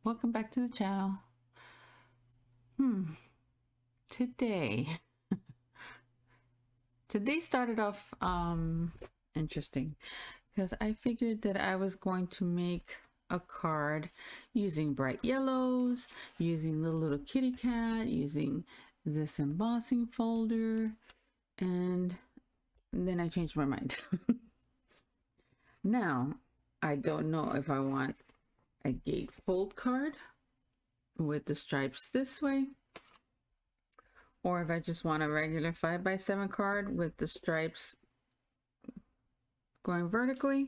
Welcome back to the channel. Today started off interesting because I figured that I was going to make a card using bright yellows, using the little kitty cat, using this embossing folder, and then I changed my mind. Now I don't know if I want a gatefold card with the stripes this way, or if I just want a regular 5x7 card with the stripes going vertically,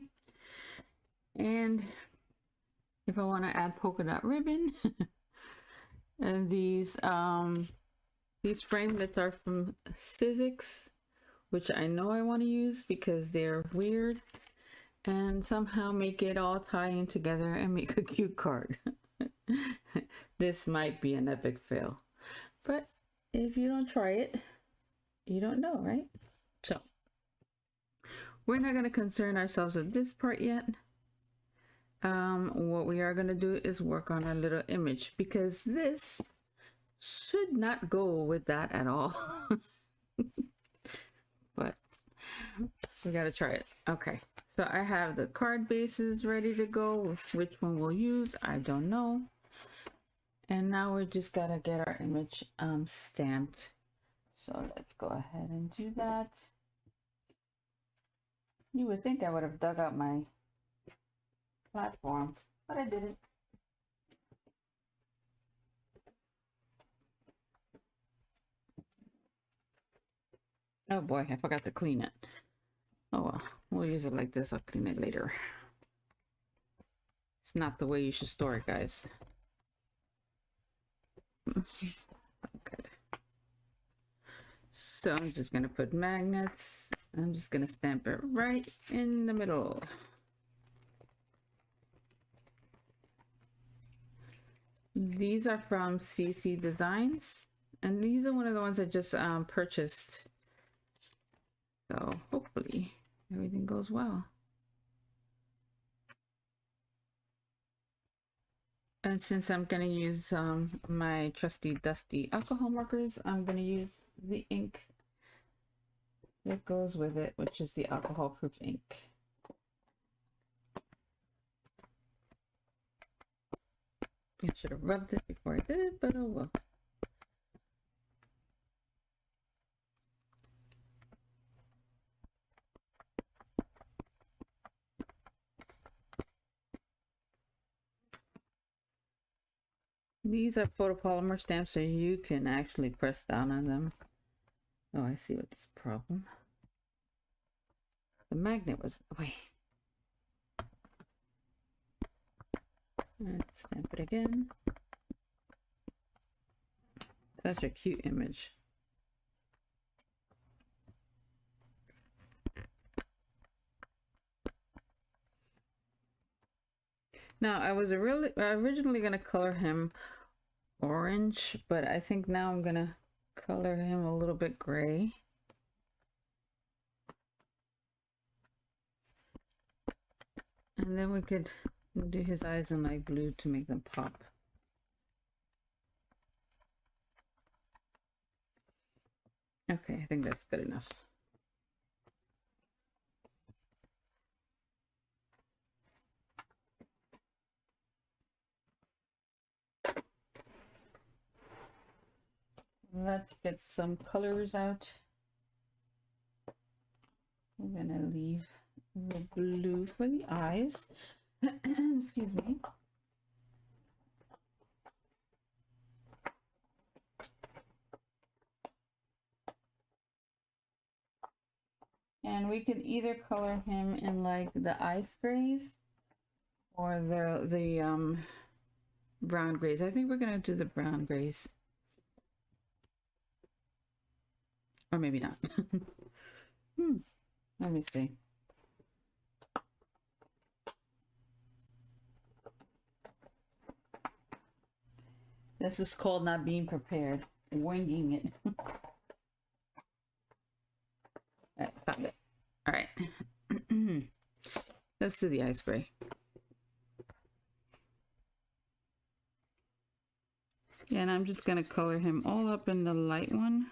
and if I want to add polka dot ribbon. And these framelits are from Sizzix, which I know I want to use because they're weird, and somehow make it all tie in together and make a cute card. This might be an epic fail, but if you don't try it, you don't know, right? So we're not going to concern ourselves with this part yet. What we are going to do is work on our little image, because this should not go with that at all. But we got to try it. Okay, so I have the card bases ready to go. Which one we'll use, I don't know. And now we just got to get our image stamped. So let's go ahead and do that. You would think I would have dug out my platform, but I didn't. Oh boy, I forgot to clean it. Oh well, we'll use it like this. I'll clean it later. It's not the way you should store it, guys. Good. So I'm just gonna put magnets. I'm just gonna stamp it right in the middle. These are from CCdesigns, and these are one of the ones I just purchased. So hopefully everything goes well. And since I'm going to use my trusty dusty alcohol markers, I'm going to use the ink that goes with it, which is the alcohol proof ink. I should have rubbed it before I did it, but oh well. These are photopolymer stamps, so you can actually press down on them. Oh, I see what's the problem. The magnet was away. Let's stamp it again. Such a cute image. Now, I was originally going to color him orange, but I think now I'm going to color him a little bit gray. And then we could do his eyes in light blue to make them pop. Okay, I think that's good enough. Let's get some colors out. We're gonna leave the blue for the eyes. Excuse me. And we could either color him in like the ice grays or the brown grays. I think we're gonna do the brown grays. Or maybe not. Let me see. This is called not being prepared. Winging it. Alright, found it. Alright. Let's do the ice gray. And I'm just gonna color him all up in the light one.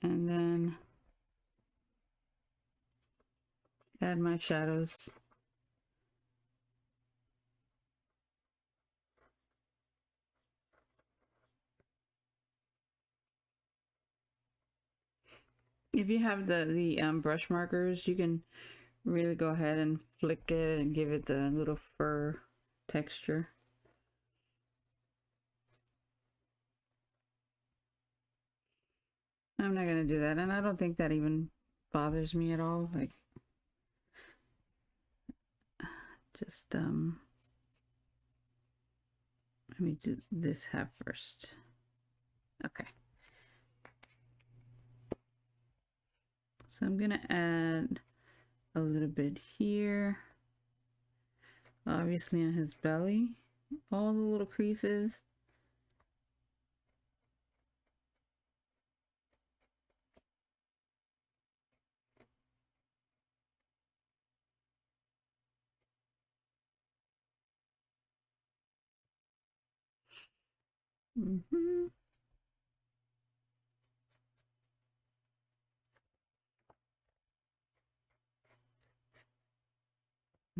And then add my shadows. If you have the brush markers, you can really go ahead and flick it and give it the little fur texture. I'm not gonna do that, and I don't think that even bothers me at all. Like, just let me do this half first. Okay. So I'm gonna add a little bit here, obviously on his belly, all the little creases.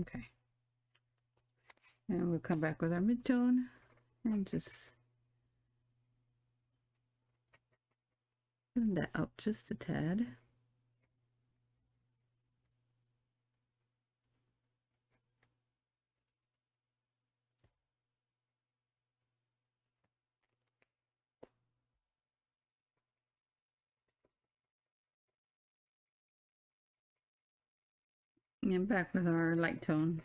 Okay. And we'll come back with our midtone and just blend that out just a tad. And back with our light tone.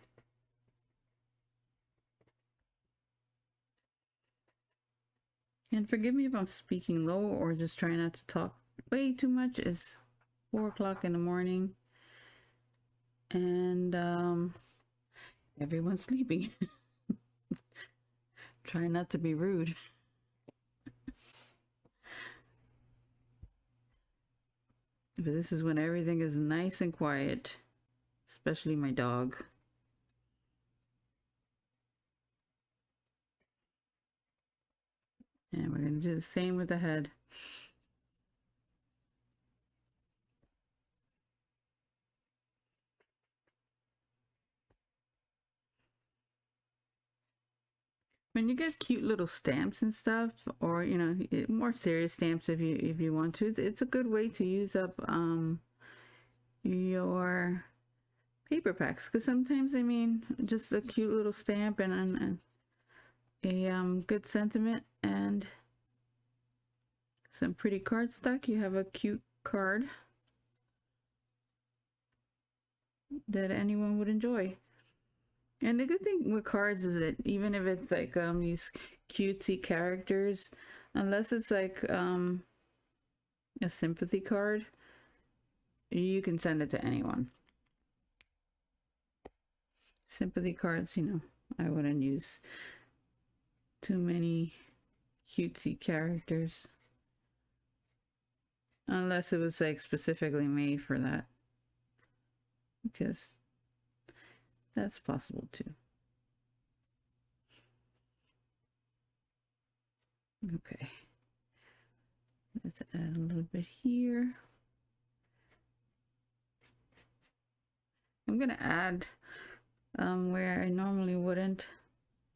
And forgive me if I'm speaking low or just trying not to talk way too much. It's 4 o'clock in the morning and everyone's sleeping. Try not to be rude. But this is when everything is nice and quiet, especially my dog. And we're going to do the same with the head. When you get cute little stamps and stuff, or you know, more serious stamps if you want to, it's a good way to use up your paper packs, because sometimes, I mean, just a cute little stamp and a good sentiment and some pretty cardstock, you have a cute card that anyone would enjoy. And the good thing with cards is that even if it's like these cutesy characters, unless it's like a sympathy card, you can send it to anyone. Sympathy cards, you know, I wouldn't use too many cutesy characters unless it was like specifically made for that, because that's possible too. Okay, let's add a little bit here. I'm gonna add where I normally wouldn't,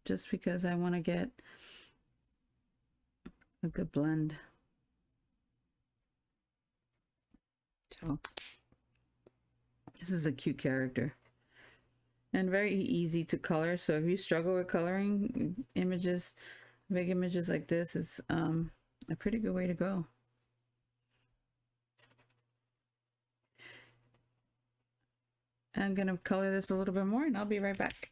just because I want to get a good blend. So this is a cute character and very easy to color. So if you struggle with coloring images, big images like this, it's a pretty good way to go. I'm gonna color this a little bit more and I'll be right back.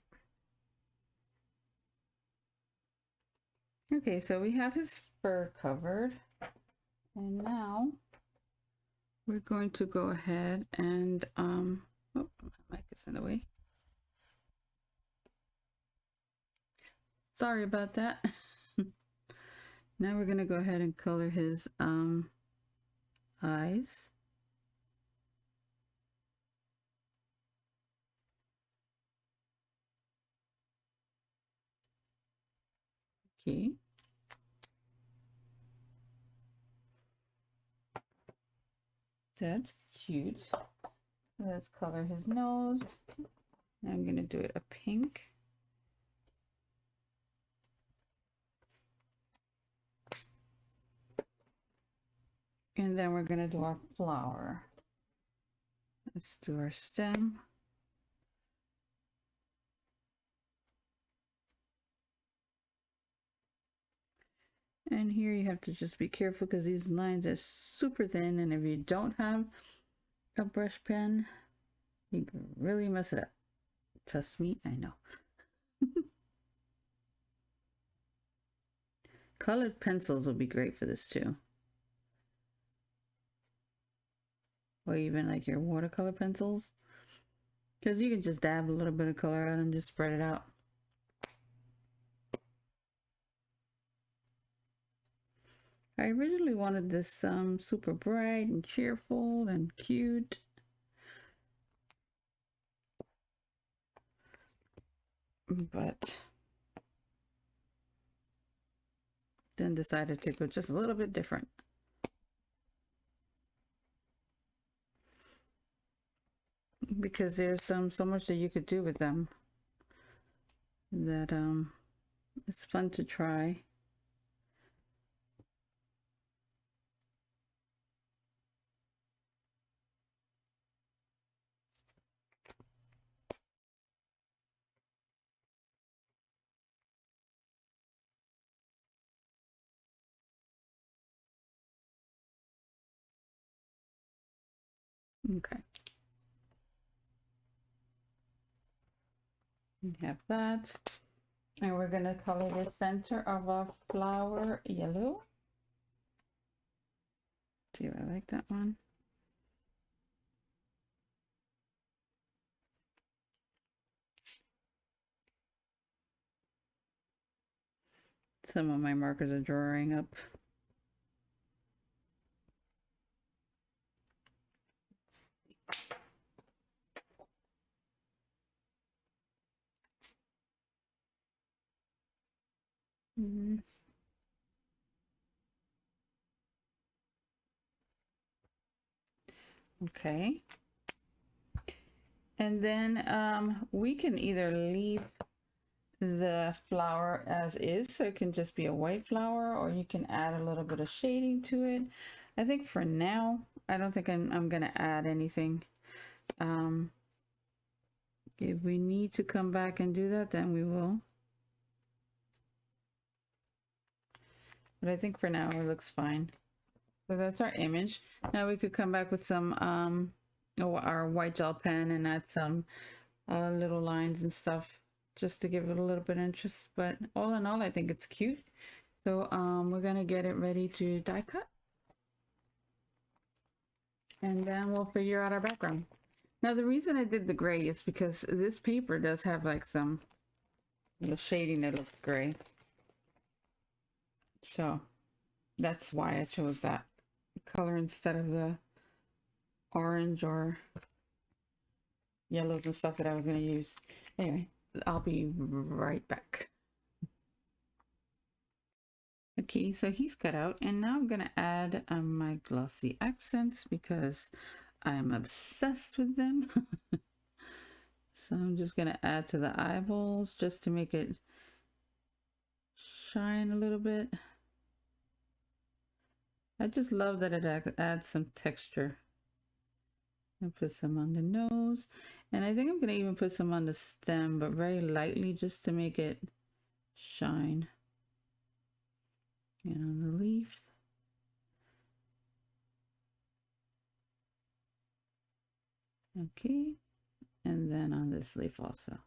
Okay, so we have his fur covered, and now we're going to go ahead and oh, my mic is in the way. Sorry about that. Now we're gonna go ahead and color his eyes. Okay. That's cute. Let's color his nose. I'm gonna do it a pink. And then we're gonna do our flower. Let's do our stem. And here you have to just be careful because these lines are super thin, and if you don't have a brush pen, you can really mess it up. Trust me, I know. Colored pencils will be great for this too. Or even like your watercolor pencils. Because you can just dab a little bit of color out and just spread it out. I originally wanted this super bright and cheerful and cute. But then decided to go just a little bit different. Because there's so much that you could do with them that it's fun to try. Okay. We have that. And we're gonna color the center of our flower yellow. See if I like that one. Some of my markers are drying up. Okay. And then we can either leave the flower as is, so it can just be a white flower, or you can add a little bit of shading to it. I think for now, I don't think I'm gonna add anything. If we need to come back and do that, then we will. But I think for now it looks fine. So that's our image. Now we could come back with some our white gel pen and add some little lines and stuff just to give it a little bit of interest. But all in all, I think it's cute. So we're gonna get it ready to die cut. And then we'll figure out our background. Now the reason I did the gray is because this paper does have like some little shading that looks gray. So that's why I chose that color instead of the orange or yellows and stuff that I was going to use. Anyway, I'll be right back. Okay, so he's cut out, and now I'm going to add my glossy accents because I'm obsessed with them. So I'm just going to add to the eyeballs just to make it shine a little bit. I just love that it adds some texture. And put some on the nose, and I think I'm gonna even put some on the stem, but very lightly just to make it shine. And on the leaf. Okay, and then on this leaf also.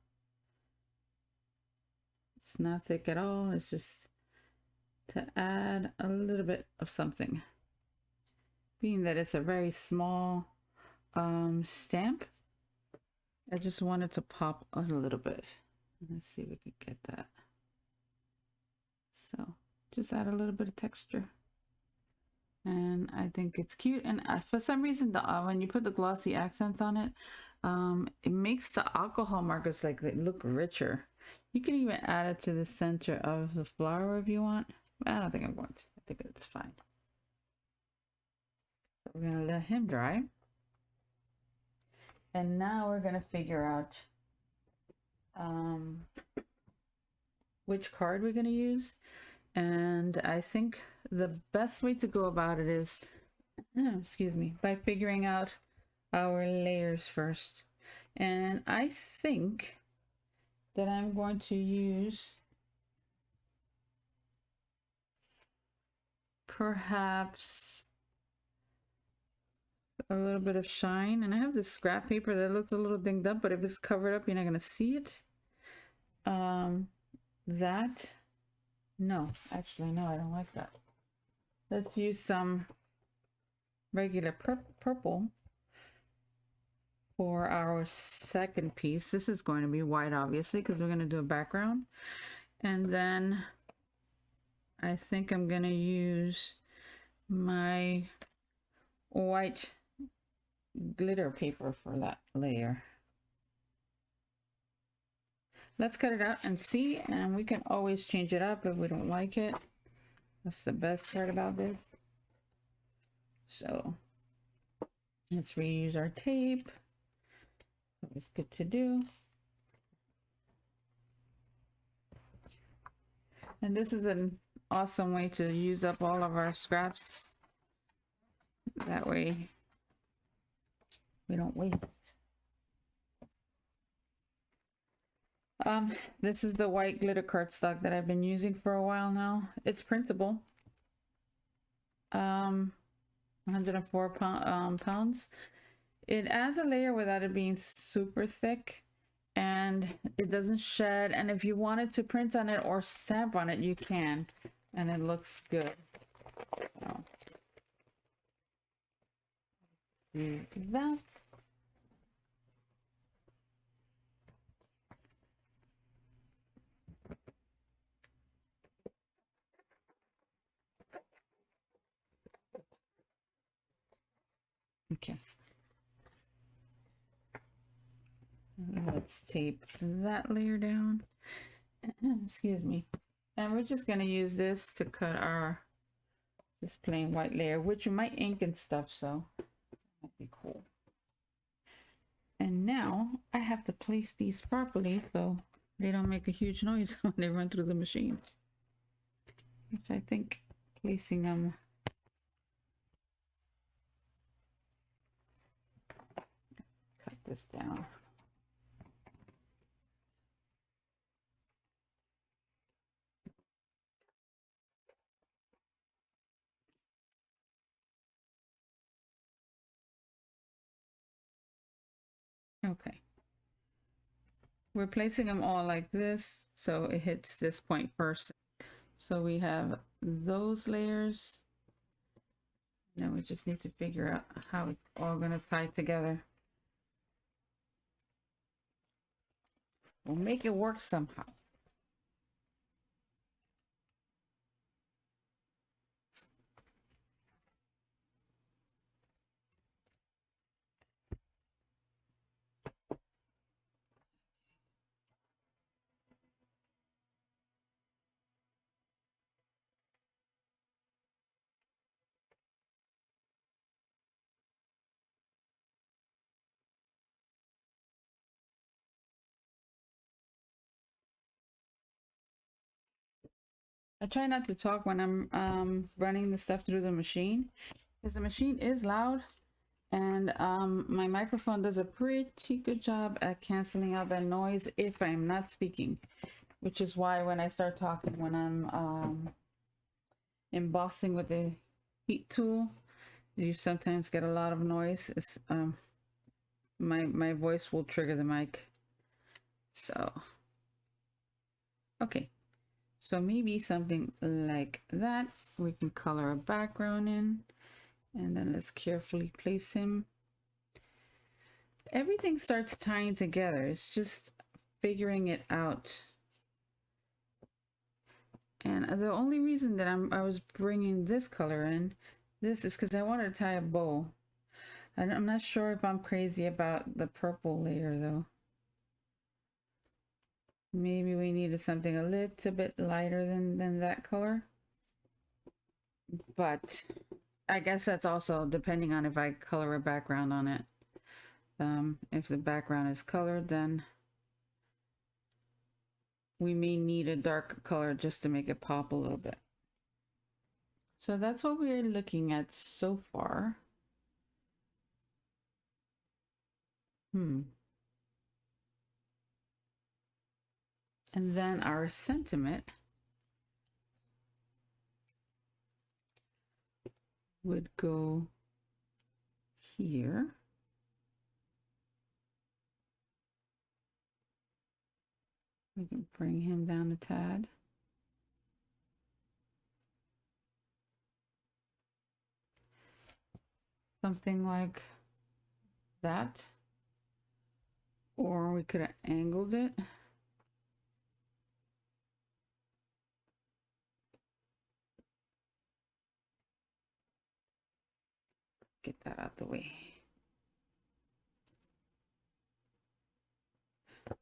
It's not thick at all, it's just to add a little bit of something. Being that it's a very small stamp, I just wanted to pop a little bit. Let's see if we could get that. So just add a little bit of texture. And I think it's cute. And for some reason, when you put the glossy accents on it, it makes the alcohol markers like they look richer. You can even add it to the center of the flower if you want. I don't think I'm going to. I think it's fine. So we're going to let him dry. And now we're going to figure out which card we're going to use. And I think the best way to go about it is, excuse me, by figuring out our layers first. And I think that I'm going to use perhaps a little bit of shine. And I have this scrap paper that looks a little dinged up, but if it's covered up, you're not going to see it. That, no, actually, no, I don't like that. Let's use some regular purple for our second piece. This is going to be white, obviously, because we're going to do a background. And then I think I'm going to use my white glitter paper for that layer. Let's cut it out and see, and we can always change it up if we don't like it. That's the best part about this. So let's reuse our tape. Always good to do. And this is an awesome way to use up all of our scraps. That way we don't waste. This is the white glitter cardstock that I've been using for a while now. It's printable. 104 pounds. It adds a layer without it being super thick, and it doesn't shed. And if you wanted to print on it or stamp on it, you can, and it looks good. So, do that. Okay. Let's tape that layer down. Excuse me. And we're just going to use this to cut our just plain white layer, which you might ink and stuff, so that might be cool. And now I have to place these properly so they don't make a huge noise when they run through the machine. Which I think placing them cut this down. Okay. We're placing them all like this, so it hits this point first. So we have those layers. Now we just need to figure out how it's all going to tie together. We'll make it work somehow. I try not to talk when I'm running the stuff through the machine, because the machine is loud, and my microphone does a pretty good job at canceling out that noise if I'm not speaking, which is why when I start talking, when I'm embossing with the heat tool, you sometimes get a lot of noise. It's, my voice will trigger the mic. So, okay. So maybe something like that. We can color a background in, and then let's carefully place him. Everything starts tying together. It's just figuring it out. And the only reason that I was bringing this color in, this is because I wanted to tie a bow. And I'm not sure if I'm crazy about the purple layer though. Maybe we needed something a little bit lighter than that color. But I guess that's also depending on if I color a background on it. If the background is colored, then we may need a darker color just to make it pop a little bit. So that's what we're looking at so far. And then our sentiment would go here. We can bring him down a tad. Something like that. Or we could have angled it. Get that out the way.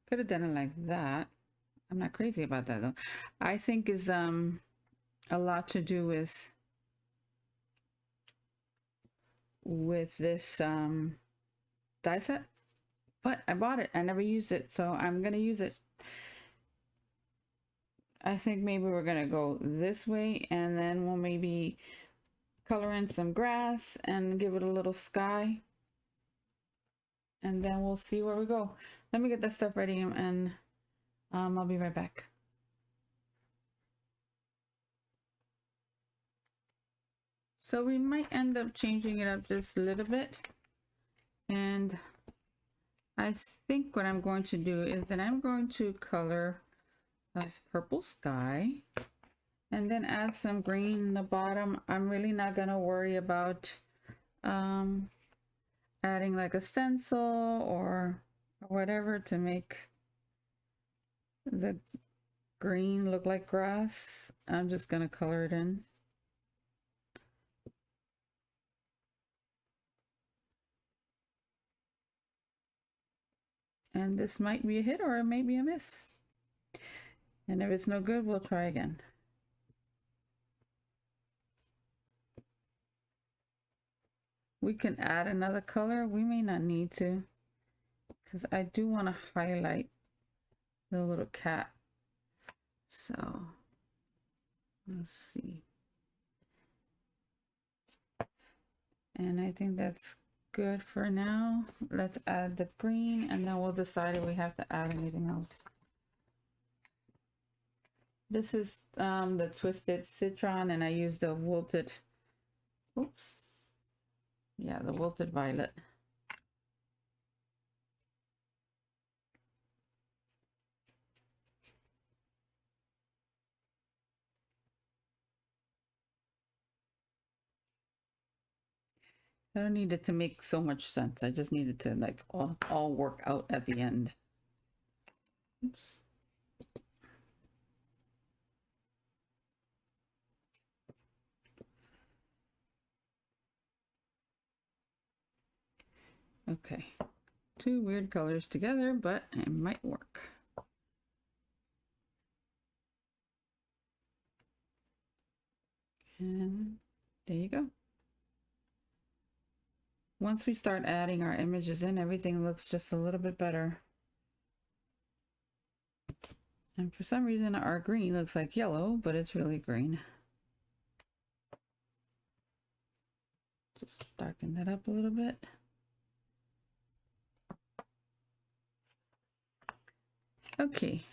Could have done it like that. I'm not crazy about that though. I think is a lot to do with this die set, but I bought it. I never used it, so I'm gonna use it. I think maybe we're gonna go this way, and then we'll maybe color in some grass and give it a little sky, and then we'll see where we go. Let me get that stuff ready, and I'll be right back. So we might end up changing it up just a little bit, and I think what I'm going to do is that I'm going to color a purple sky and then add some green in the bottom. I'm really not gonna worry about adding like a stencil or whatever to make the green look like grass. I'm just gonna color it in. And this might be a hit or it may be a miss. And if it's no good, we'll try again. We can add another color. We may not need to, because I do want to highlight the little cat. So let's see. And I think that's good for now. Let's add the green, and then we'll decide if we have to add anything else. This is the Twisted Citron, and I used the wilted, oops. Yeah, the wilted violet. I don't need it to make so much sense. I just need it to like all work out at the end. Oops. Okay, two weird colors together, but it might work. And there you go. Once we start adding our images in, everything looks just a little bit better. And for some reason, our green looks like yellow, but it's really green. Just darken that up a little bit. Okay.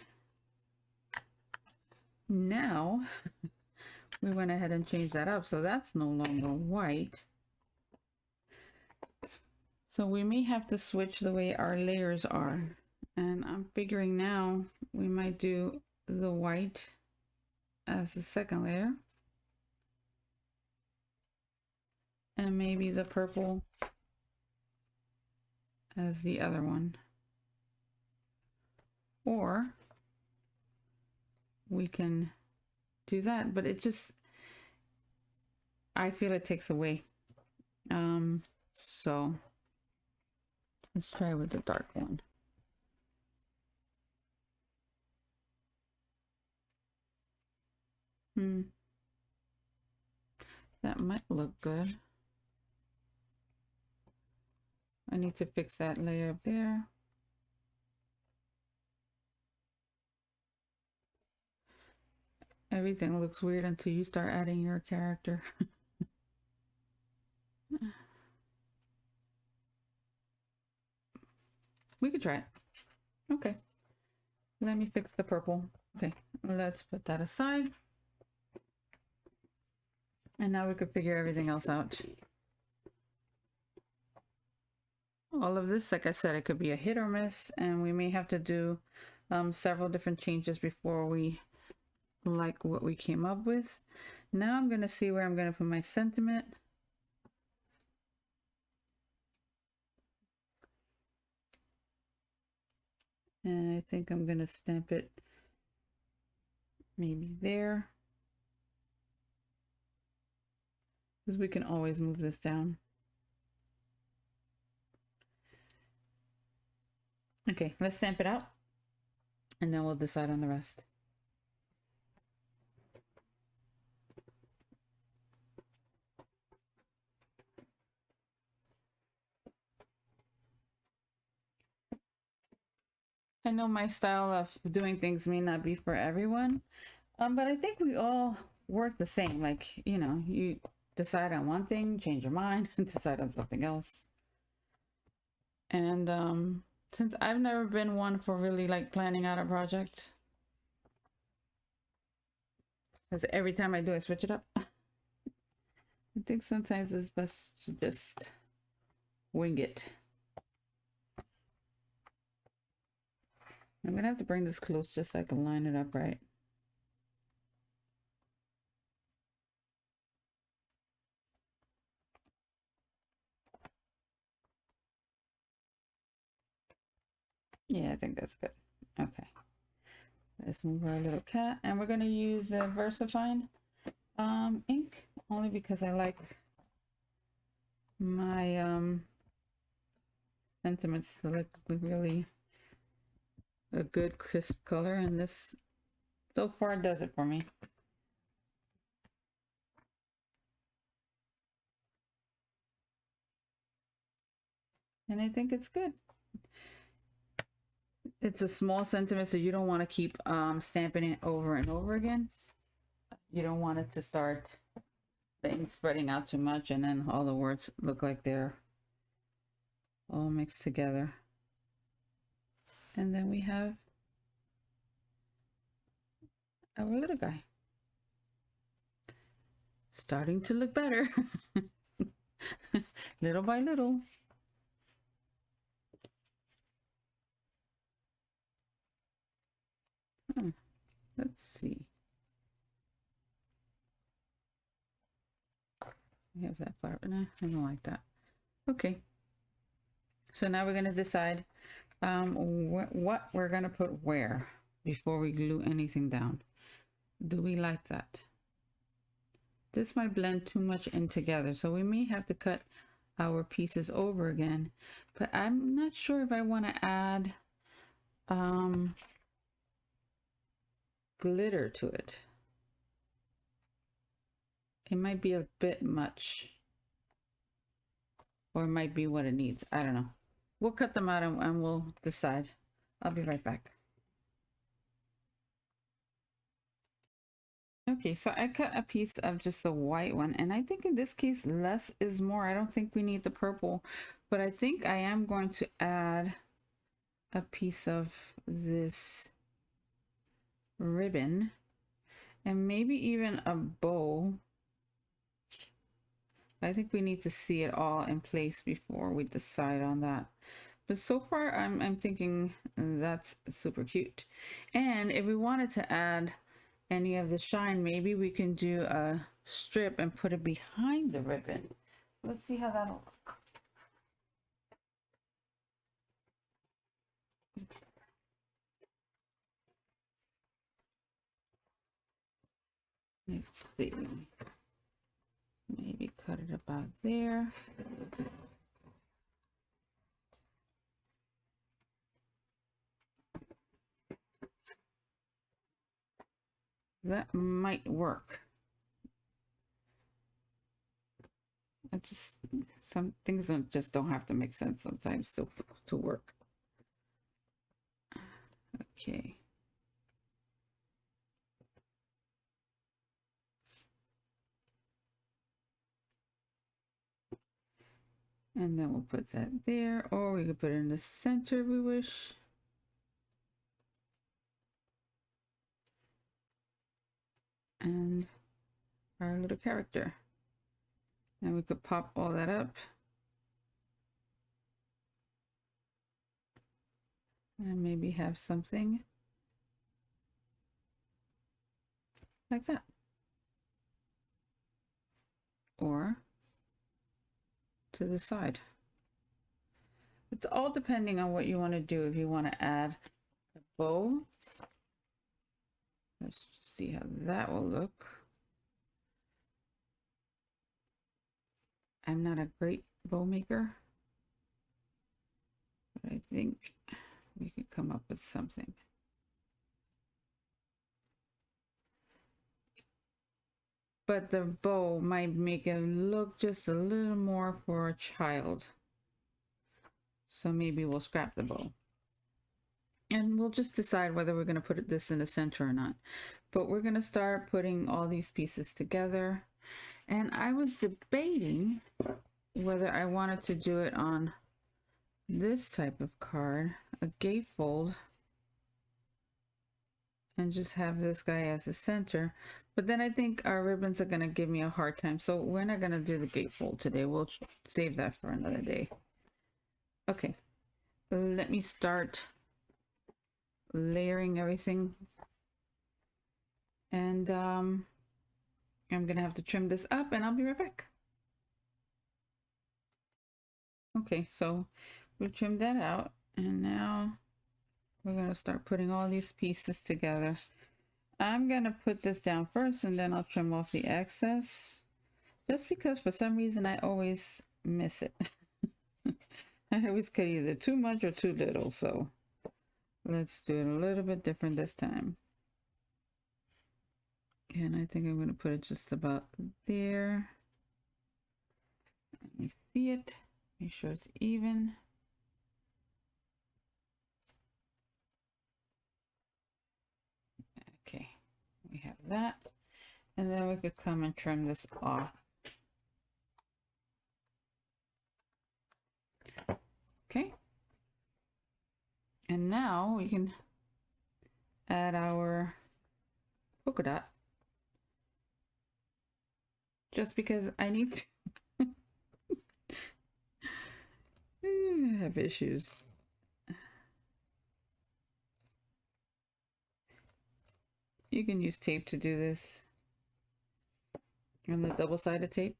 Now we went ahead and changed that up, so that's no longer white. So we may have to switch the way our layers are. And I'm figuring now we might do the white as the second layer. And maybe the purple as the other one. Or we can do that, but it just, I feel it takes away. So let's try with the dark one. That might look good. I need to fix that layer up there. Everything looks weird until you start adding your character. We could try it. Okay. Let me fix the purple. Okay, let's put that aside. And now we could figure everything else out. All of this, like I said, it could be a hit or miss, and we may have to do several different changes before we like what we came up with. Now I'm going to see where I'm going to put my sentiment. And I think I'm going to stamp it maybe there, because we can always move this down. Okay, let's stamp it out, and then we'll decide on the rest. I know my style of doing things may not be for everyone, but I think we all work the same. Like, you know, you decide on one thing, change your mind, and decide on something else. And since I've never been one for really like planning out a project, because every time I do, I switch it up. I think sometimes it's best to just wing it. I'm gonna have to bring this close just so I can line it up right. Yeah, I think that's good. Okay. Let's move our little cat, and we're gonna use the VersaFine ink, only because I like my sentiments to look really a good crisp color, and this so far does it for me. And I think it's good. It's a small sentiment, so you don't want to keep stamping it over and over again. You don't want it to start the ink spreading out too much, and then all the words look like they're all mixed together. And then we have our little guy starting to look better. Little by little. Let's see. We have that flower. Nah, I don't like that. Okay. So now we're going to decide what we're going to put where before we glue anything down. Do we like that? This might blend too much in together, so we may have to cut our pieces over again, but I'm not sure if I want to add glitter to it. It might be a bit much, or it might be what it needs. I don't know. We'll cut them out and we'll decide. I'll be right back. Okay, so I cut a piece of just the white one, and I think in this case less is more. I don't think we need the purple, but I think I am going to add a piece of this ribbon and maybe even a bow. I think we need to see it all in place before we decide on that. But so far I'm thinking that's super cute. And if we wanted to add any of the shine, maybe we can do a strip and put it behind the ribbon. Let's see how that'll look. Let's see. Maybe cut it about there. that might work. I just, some things don't have to make sense sometimes to work. Okay. And then we'll put that there, or we could put it in the center if we wish. And our little character. And we could pop all that up. And maybe have something like that. Or to the side. It's all depending on what you want to do. If you want to add a bow, let's see how that will look. I'm not a great bow maker, but I think we could come up with something. But the bow might make it look just a little more for a child. So maybe we'll scrap the bow. And we'll just decide whether we're going to put this in the center or not. But we're going to start putting all these pieces together. And I was debating whether I wanted to do it on this type of card, a gatefold, and just have this guy as the center. But then I think our ribbons are going to give me a hard time. So we're not going to do the gatefold today. We'll save that for another day. Okay, let me start layering everything. And I'm going to have to trim this up and I'll be right back. Okay, so we trimmed that out. And now we're going to start putting all these pieces together. I'm going to put this down first and then I'll trim off the excess. Just because for some reason I always miss it. I always cut either too much or too little. So let's do it a little bit different this time. And I think I'm going to put it just about there. Let me see it. Make sure it's even. Okay, we have that. And then we could come and trim this off. Okay. And now we can add our polka dot. Just because I need to. I have issues. You can use tape to do this. And the double-sided tape.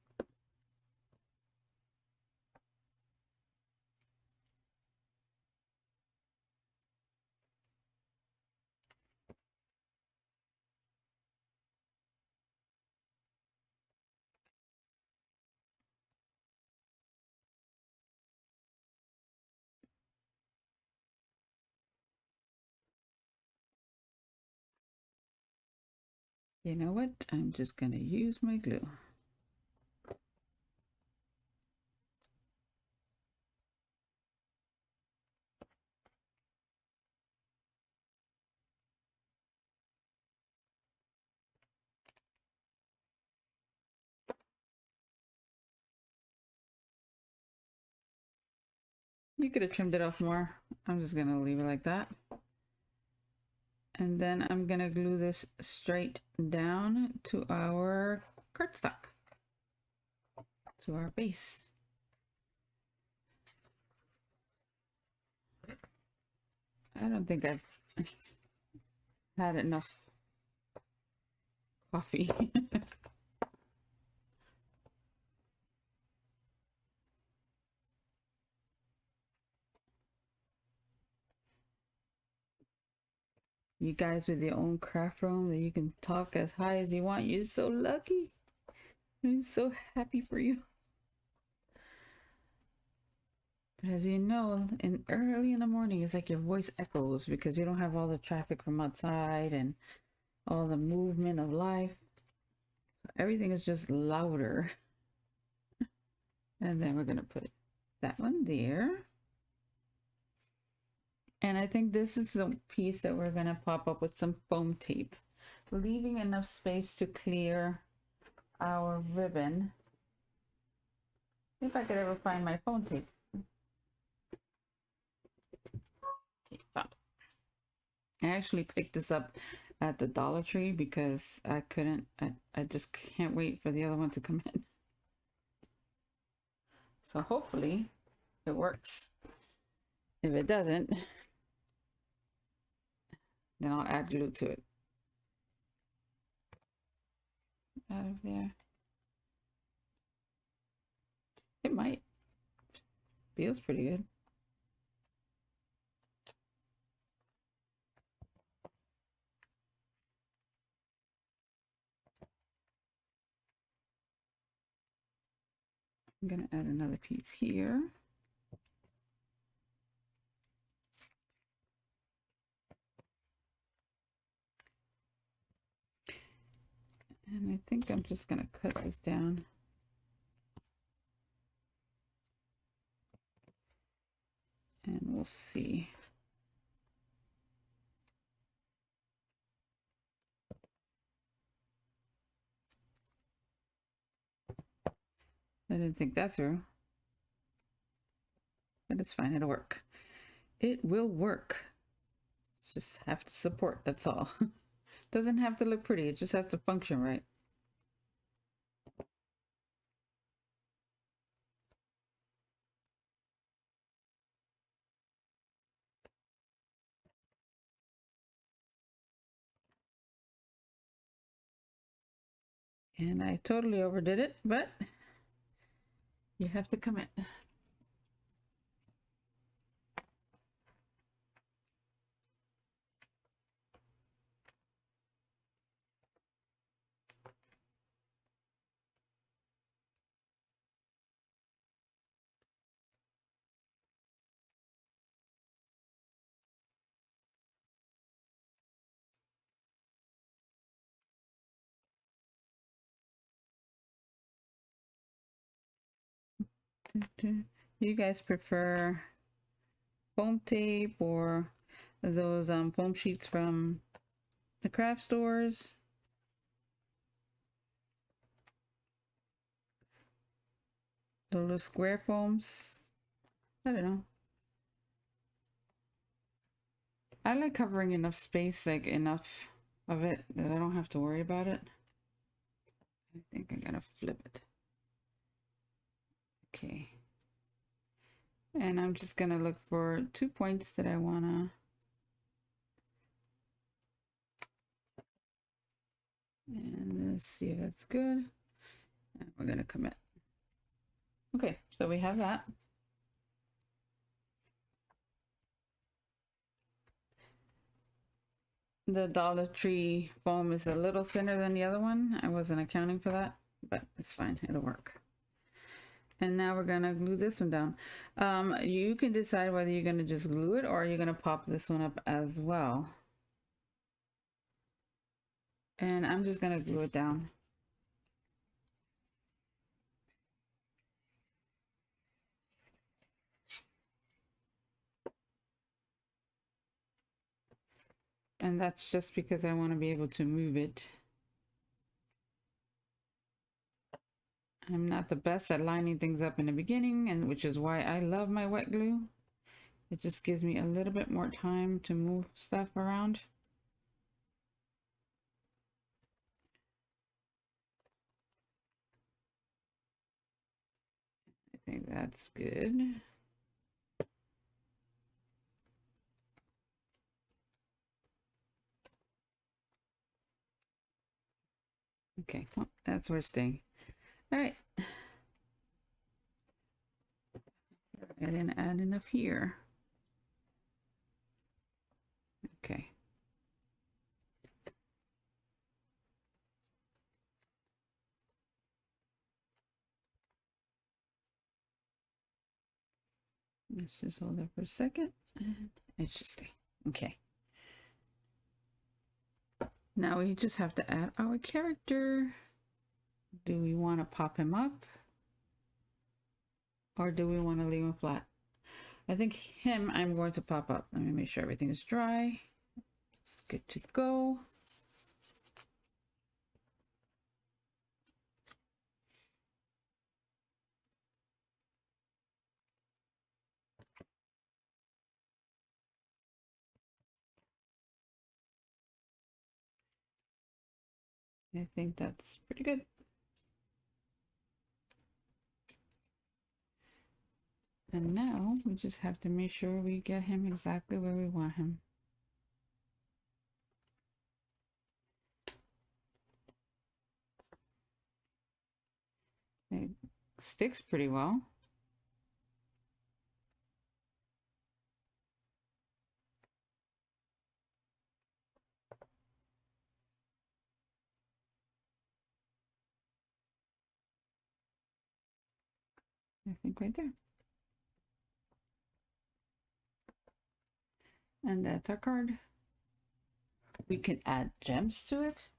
You know what? I'm just going to use my glue. You could have trimmed it off more. I'm just going to leave it like that. And then I'm going to glue this straight down to our cardstock, to our base. I don't think I've had enough coffee. You guys with your own craft room that you can talk as high as you want. You're so lucky. I'm so happy for you. But as you know, early in the morning, it's like your voice echoes because you don't have all the traffic from outside and all the movement of life. Everything is just louder. And then we're going to put that one there. And I think this is the piece that we're going to pop up with some foam tape, leaving enough space to clear our ribbon. If I could ever find my foam tape. Okay, found it. I actually picked this up at the Dollar Tree because I couldn't, I just can't wait for the other one to come in. So hopefully it works. If it doesn't, then I'll add glue to it. Out of there. It might. Feels pretty good. I'm going to add another piece here. And I think I'm just going to cut this down. And we'll see. I didn't think that through. But it's fine, it'll work. It will work. It's just have to support, that's all. Doesn't have to look pretty, it just has to function right. And I totally overdid it, but you have to commit. Do you guys prefer foam tape or those foam sheets from the craft stores? The little square foams? I don't know. I like covering enough space, like enough of it that I don't have to worry about it. I think I gotta flip it. Okay. And I'm just gonna look for 2 points that I wanna. And let's see if that's good. And we're gonna commit. Okay, so we have that. The Dollar Tree foam is a little thinner than the other one. I wasn't accounting for that, but it's fine, it'll work. And now we're gonna glue this one down. You can decide whether you're gonna just glue it or you're gonna pop this one up as well. And I'm just gonna glue it down. And that's just because I want to be able to move it. I'm not the best at lining things up in the beginning, and which is why I love my wet glue. It just gives me a little bit more time to move stuff around. I think that's good. Okay, well, that's where it's staying. All right. I didn't add enough here. Okay. Let's just hold that for a second. And it should stay. Okay. Now we just have to add our character. Do we want to pop him up? Or do we want to leave him flat? I think him I'm going to pop up. Let me make sure everything is dry. It's good to go. I think that's pretty good. And now we just have to make sure we get him exactly where we want him. It sticks pretty well. I think right there. And that's our card. We can add gems to it.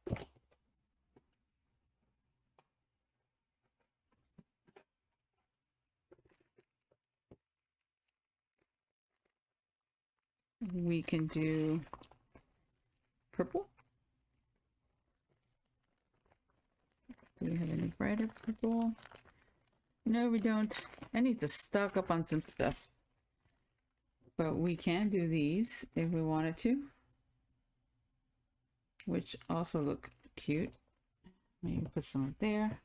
We can do purple. Do we have any brighter purple? No, we don't. I need to stock up on some stuff. But we can do these if we wanted to, which also look cute. Maybe put some there.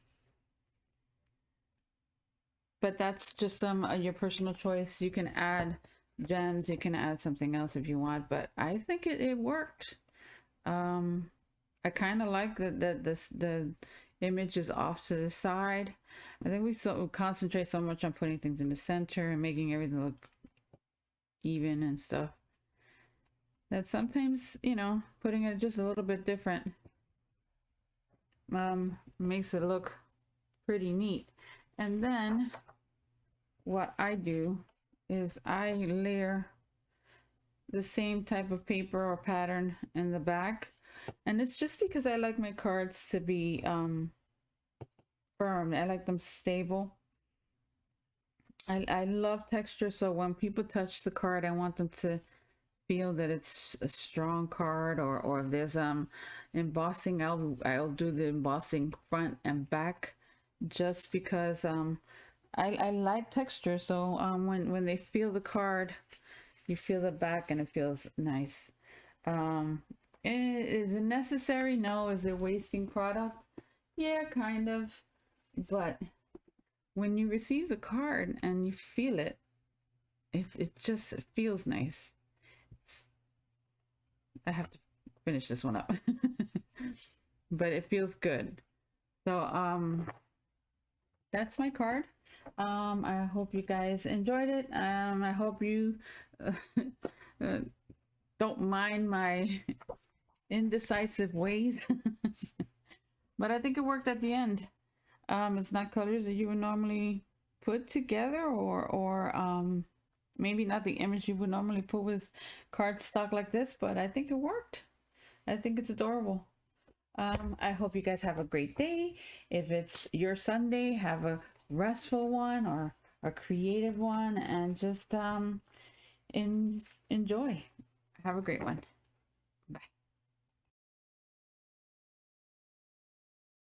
But that's just your personal choice. You can add gems, you can add something else if you want, but I think it worked. I kind of like that the image is off to the side. I think we concentrate so much on putting things in the center and making everything look even and stuff, that sometimes, you know, putting it just a little bit different makes it look pretty neat. And then what I do is I layer the same type of paper or pattern in the back, and it's just because I like my cards to be firm. I like them stable. I love texture, so when people touch the card, I want them to feel that it's a strong card, or if there's embossing, I'll do the embossing front and back, just because I like texture. So when they feel the card, you feel the back and it feels nice. Is it necessary? No. Is it wasting product? Yeah, kind of. But when you receive the card and you feel it, it just feels nice. I have to finish this one up. But it feels good. So that's my card. I hope you guys enjoyed it. I hope you don't mind my indecisive ways. But I think it worked at the end. It's not colors that you would normally put together, or maybe not the image you would normally put with cardstock like this, but I think it worked. I think it's adorable. I hope you guys have a great day. If it's your Sunday, have a restful one or a creative one, and just enjoy. Have a great one.